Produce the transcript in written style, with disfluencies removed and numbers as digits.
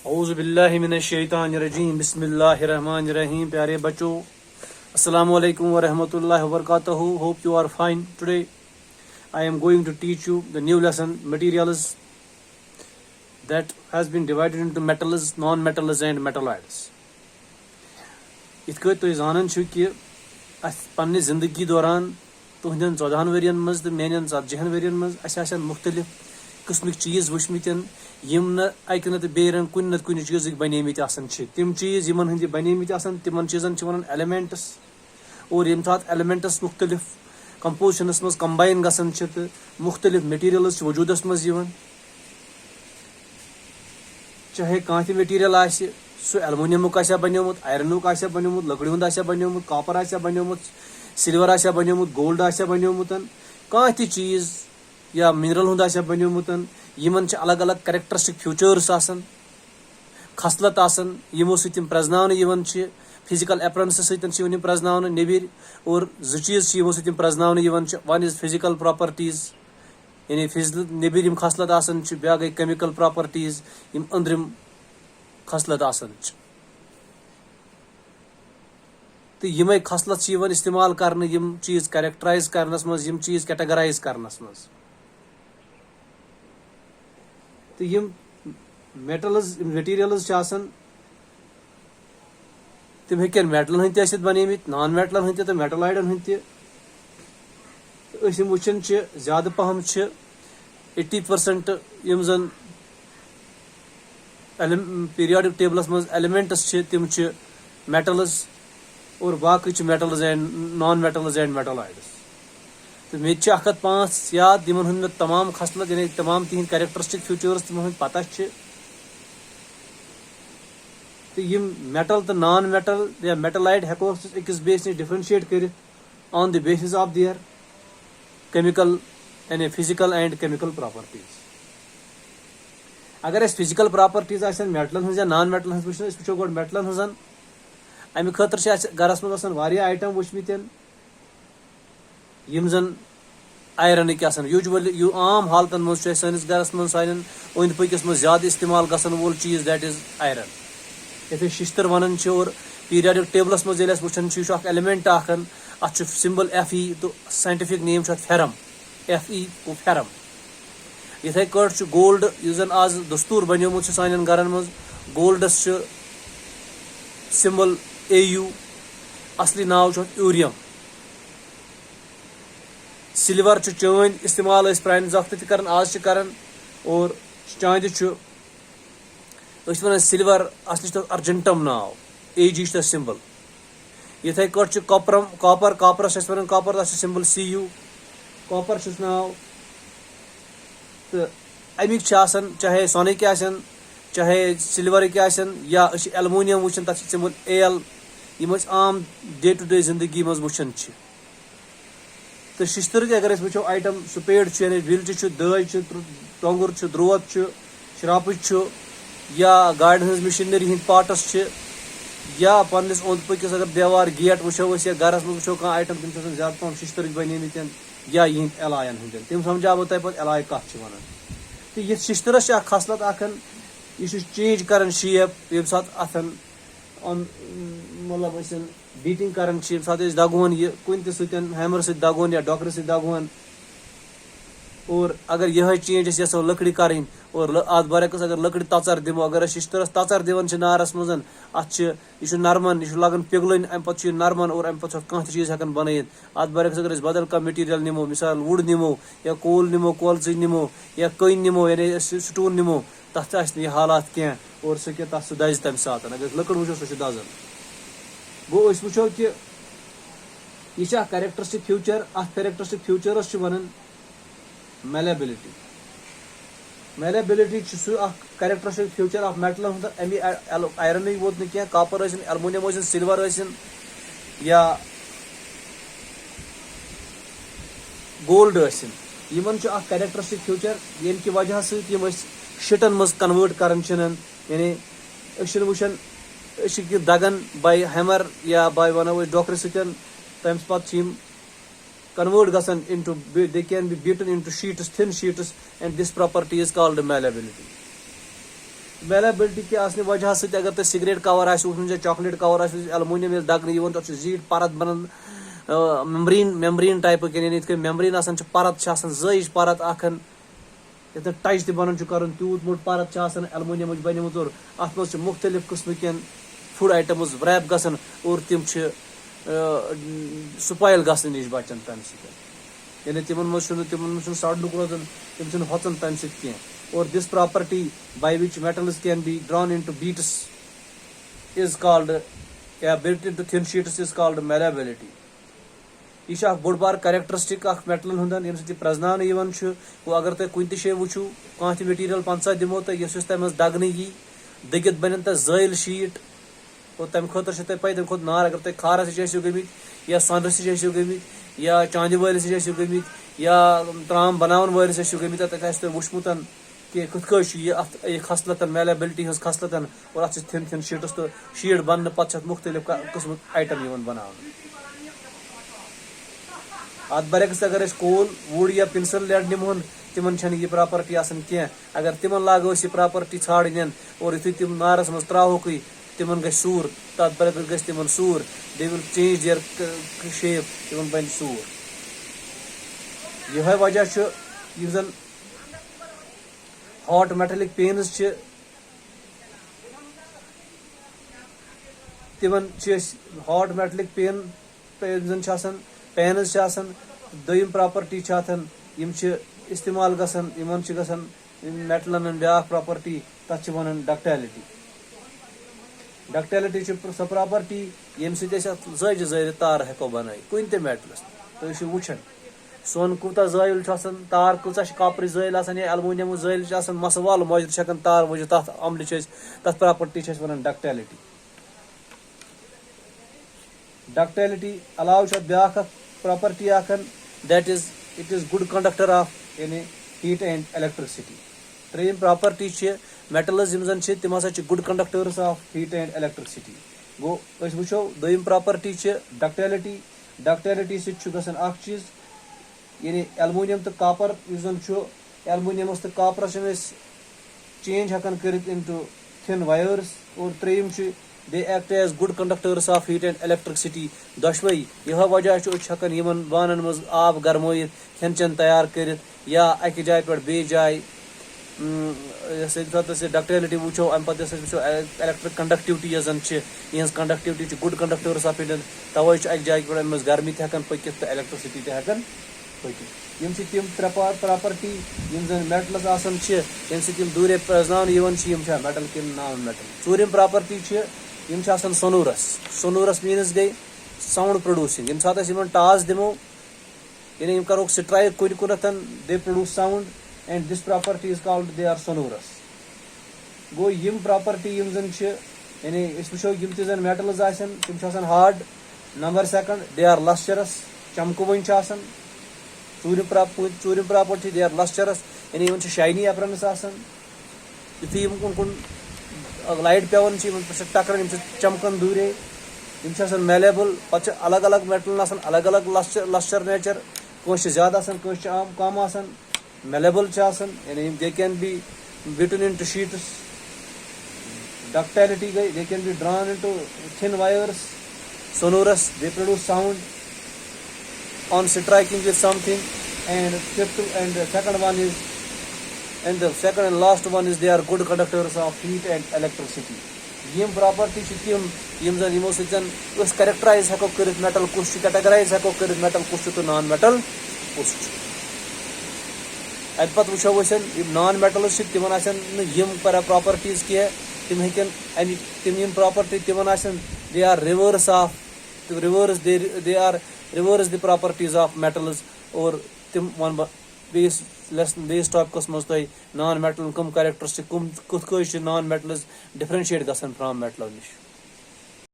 औज़ु बिल्लाहि मिनश्शैतानिर्रजीम बिस्मिल्लाहिर्रहमानिर्रहीम. प्यारे बच्चों, अस्सलाम वालेकुम व रहमतुल्लाहि व बरकातहू. Hope you are fine. Today I am going to teach you the new lesson materials that has been divided into metals, non-metals and metalloids. इतक तुम जान कि पन्ने जिंदगी दौरान तुहदन 14 वरियन मज तो मेन 40 वरियन मज मुख्तलिफ किस्म चीज़ वुचमत यम न अकि न बेन कुन न कुन चीज़ बनेमित तम चीज़ यमन हंद बनेमित तिमन चीज़न वन एलिमेंट्स और यम सात एलिमेंट्स मुख्तलिफ कंपोजिशनस मज कंबाइन गसन तो मुख्तलिफ मटीरियल्स वजूदस मज यवन. चाहे कह मटीरियल सह एलुमिनियमुक बनियोमुत, आयरनुक बनियोमुत, लकड़ी हुंद बनियोमुत, कॉपर बनियोमुत, सिल्वर बनियोमुत, गोल्ड बनियोमुत, कह चीज़ या मिनरल हुंद बनियोमुत. यमन अलग अलग कैरेक्टरिस्टिक फ्यूचर्स आसन, खसलत आसन यमो सम प्रजनावन यवन फिजिकल अपरेंस सम प्रजनावन नेबिर. और जो चीज़ यमो सम प्रजनावन यवन वन इज फिजिकल प्रॉपर्टीज यानी नेबिर यम खसलत आसन, ब्या गई केमिकल प्रॉपर्टीज यम अंदरिम खसलत आसन. तो यमे खसलत इस्तेमाल करने यम चीज़ कैरेक्टराइज करनस मज, यम चीज़ कैटेगराइज करनस मज. तो यम मेटल्स मटीरियल्स तम हेकन मेटलन हंद बनेमित, नॉन मेटलन हंद तो मेटलॉइडन हंद. वुचान ज्यादा पहम 80% यम जन पीरियोडिक टेबलस मज एलिमेंट्स तम मेटल्स और बाकी metals and non metals and metalloids. तो मे 105 याद यमन हंद तमाम खसलत यानी तमाम तिहद कैरेक्टरिस्टिक फ्यूचर्स तम पता. तो यम मेटल तो नॉन मेटल या मेटलॉइड हेको अकिस बेस नश डिफरेंशिएट कर on the basis of their chemical यानी फिजिकल एंड केमिकल प्रॉपर्टीज. अगर फिजिकल प्रॉपर्टीज मेटलन हज या नॉन मेटलन हज वो गो मेटलन हजन अमे खतर गरस मज आइटम वुचमित यम जन आयरनिक यूजुअली आम हालतन मज सैनिस गरस मज सान अंद पकिस मज ज्यादा इस्तेमाल गसन वोल चीज़ दैट इज आयरन. ये शिश्तर वन और पीरियोडिक टेबलस मज वुचान यह एलिमेंट अत सिंबल Fe तो साइंटिफिक नेम फेरम, Fe को फेरम. इथे कट गोल्ड जन आज दस्तूर बनियोमुत सान गरन मज गोल्डस सिंबल Au, असली नाव यूरियम. सिल्वर चांद इस्तेमाल प्रान वक्त कर आज कर और चांद वन सिल्वर असली अर्जेंटम नाव Ag सिंबल. इथे कट कॉपर कॉपरस वन कॉपर सिंबल Cu, कॉपर नाव. तो अमिक चाहे सोनिक चाहे सिल्वरिक या एलुमिनियम वुचान तक सिंबल Al यम आम डे टू डे जिंदगी मज वुचान. तो शिश्तर अगर वो आइटम स्पेड यानी विलच दज टोंगर द्रोत शराप या गाड़ हज मशीनरी हंद पार्टस या पन्नस ओंद पकिस अगर देवार गेट वो या गरस मज वो कह आइटम तम ज्यादा पहम शिश्तर बनिमित या यह एलायन हंद तम समझाव तुम पे एलाय कत वन. तो ये शिश्तरस खसलत यह चेंज कर शेप ये सात अथन मतलब बीटिंग कर सात दगोन यह कुन हैमर सत दगोन या डॉक्टर सत दगोन. और अगर यह चेंज यसो लकड़ी करें और अत बरक्स अगर लकड़ी तचर दिमो अगर शिश्तरस तचर दिवन नारस मज अत यह नरमन यह लगन पिघलन अम पे नरमन और अम पे कह चीज़ हेकान बनत. अत बरक्स अगर बदल कह मटीरियल निमो मिसाल वुड निमो या कोल निमो कोलच निमो या कन निमो यानी स्टून निमो तथ यह हालात कह और सह दज तम सात अगर लकड़ वो सह दजन. गो वो कि यह कैरेक्टरिस्टिक फ्यूचर अत कैरेक्टरिस्टिक फ्यूचरस वन malleability. Malleability characteristic feature of metal अमी आयरन वोत न कॉपर एलुमिनियम सिल्वर या गोल्ड यमन कैरेक्टरिस्टिक फ्यूचर ये कि वजह सम शिटन मज कन्वर्ट कर यानी वुचान दगन बाय हैमर या बाय वनो डॉक्टर सम पे convert gasan into, they can be beaten into sheets, thin sheets, and this property is called malleability. Malleability के आसने वजह से अगर तुम सिगरेट कवर आए चॉकलेट कवर एलुमिनियम दगन तक जीट परत बनन मेम्ब्रेन टाइप यानी मेम्ब्रेन आसान परत जज परत अखन ये टच तक बनन कर तूत मोट परत एलुमिनियम बनिमुत और अत मज मुख्तलिफ किस्म कन फूड आइटम्स रैप गसन और तिम स्पाइल गसन नश बचान तम यानी तिमन सड़नुक रोजान तिम होचन तम सह और this property by which metals can be drawn into beads is called built into thin sheets is called malleability. यह बोड़ बार कैरेक्टरिस्टिक मेटलन हुंदन यम सह प्रजनान वो अगर तुम कुन शे वुचु कह मटीरियल 5 दिमो तो यस तम दगन यी दगित बन तक जैल शीट और तम खुद पे तम खुद नार अगर तुम खार गमित या सनर सो गमित या चांद वाल सो गमित या त्राम बनावन वाल सो गमित तक वुचमुत कि कथ ये खसलतन मेलेबिलिटी हज खसलतन और अत थिन थिन शीटस तो शीट बन पे मुख्तलिफ किस्म आइटम बना अत बरक्स अगर कोल वुड या पेंसिल लेड निमोन तिमन यह प्रॉपर्टी आसान कह अगर तिमन लागो यह प्रॉपर्टी छाड़न और यु तुम नारस मज त्रहोक तिमन ग सूर तथ बरक्स ग तिमन सूर they will change their shape तिमन बन सूर यह वजह जन हॉट मेटलिक पेन्स तिमन हॉट मेटलिक पेन्स दोयम प्रॉपर्टी यम इस्तेमाल गसन यमन गसन मेटलन ब्या प्रॉपर्टी तथ वन डक्टिलिटी डक्टिलिटी सो प्रॉपर्टी यम सज जर तार हेको बन कुन ते मेटलस तो वुचन सोन कूता जैल तार कूचा कॉपर जैल या एलुमिनियम जैल मस वाल मौजूद हेकान तार वजह तथ अमल तथ प्रॉपर्टी वन डक्टिलिटी डक्टिलिटी अलाव ब्या property that is it is good conductor of यानी हीट एंड इलेक्ट्रिसिटी त्रेम प्रॉपर्टी मेटल्स तिम हसा good conductors of heat and electricity गो वो दोयम प्रॉपर्टी डक्टिलिटी डक्टिलिटी सह चीज यानी एलुमिनियम तो कॉपर एलुमिनियमस तो कॉपरस चेंज हेकान कर इनटू थिन वायर्स और त्रेम they act as good conductors of heat and electricity दशवे यह वजह हेकान यमन बानन मज आब गरमोत खेन चेन तैयार कर या अकि जाय पे बे जाय डक्टिलिटी वो अम पे वो इलेक्ट्रिक कंडक्टिविटी यह conductivity good conductors of heat तवे अकि जाय पे अम गर्मी हेकान पकित तो इलेक्ट्रिसिटी हेकान यम तिम त्रे प्रॉपर्टी यम मेटल्स आसान यम सम दूरे प्रजनान मेटल कि नॉन मेटल चूरम प्रॉपर्टी यम सोनूरस सोनूरस मीनस गई साउंड प्रोड्यूसिंग यम सात टास दिमो यानी करो स्ट्राइक कुन कुनथ they produce sound and this property is called they are sonorous गो यम प्रॉपर्टी यानी वो यम तन मेटल्स तिम hard number second they are lustrous चमकवन चूरम प्रॉपर्टी दे आर लस्चरस यानी इन शाइनी अपरेंस युथी कुन कुन लाइट पेवन टकरान चमकन दूरे यम मेलेबल पे अलग अलग मेटल अलग अलग लस्चर नेचर कह ज्यादा कम मेलेबल यानी they can be beaten into sheets ductility गई they can be drawn into thin wires sonorous they produce sound on striking with something and the second and last one is they are good conductors of heat and electricity यम property यम जन यमो सस characterise हेको कर metal कुछ categorise हेको कर metal कुछ तो non metal कुछ अत पे वो नॉन मेटल्स तिमन यम प्रॉपर्टीज कह तिम हेकन तिम यम प्रॉपर्टी तिमन they are reverse of reverse they are reverse the properties of metals और तिम वन बेस टॉपिकस मज तुम नॉन मेटल कम कैरेक्टरिस्टिक कम कथ नॉन मेटल्स डिफरेंशिएट गसन फ्रॉम मेटल नश।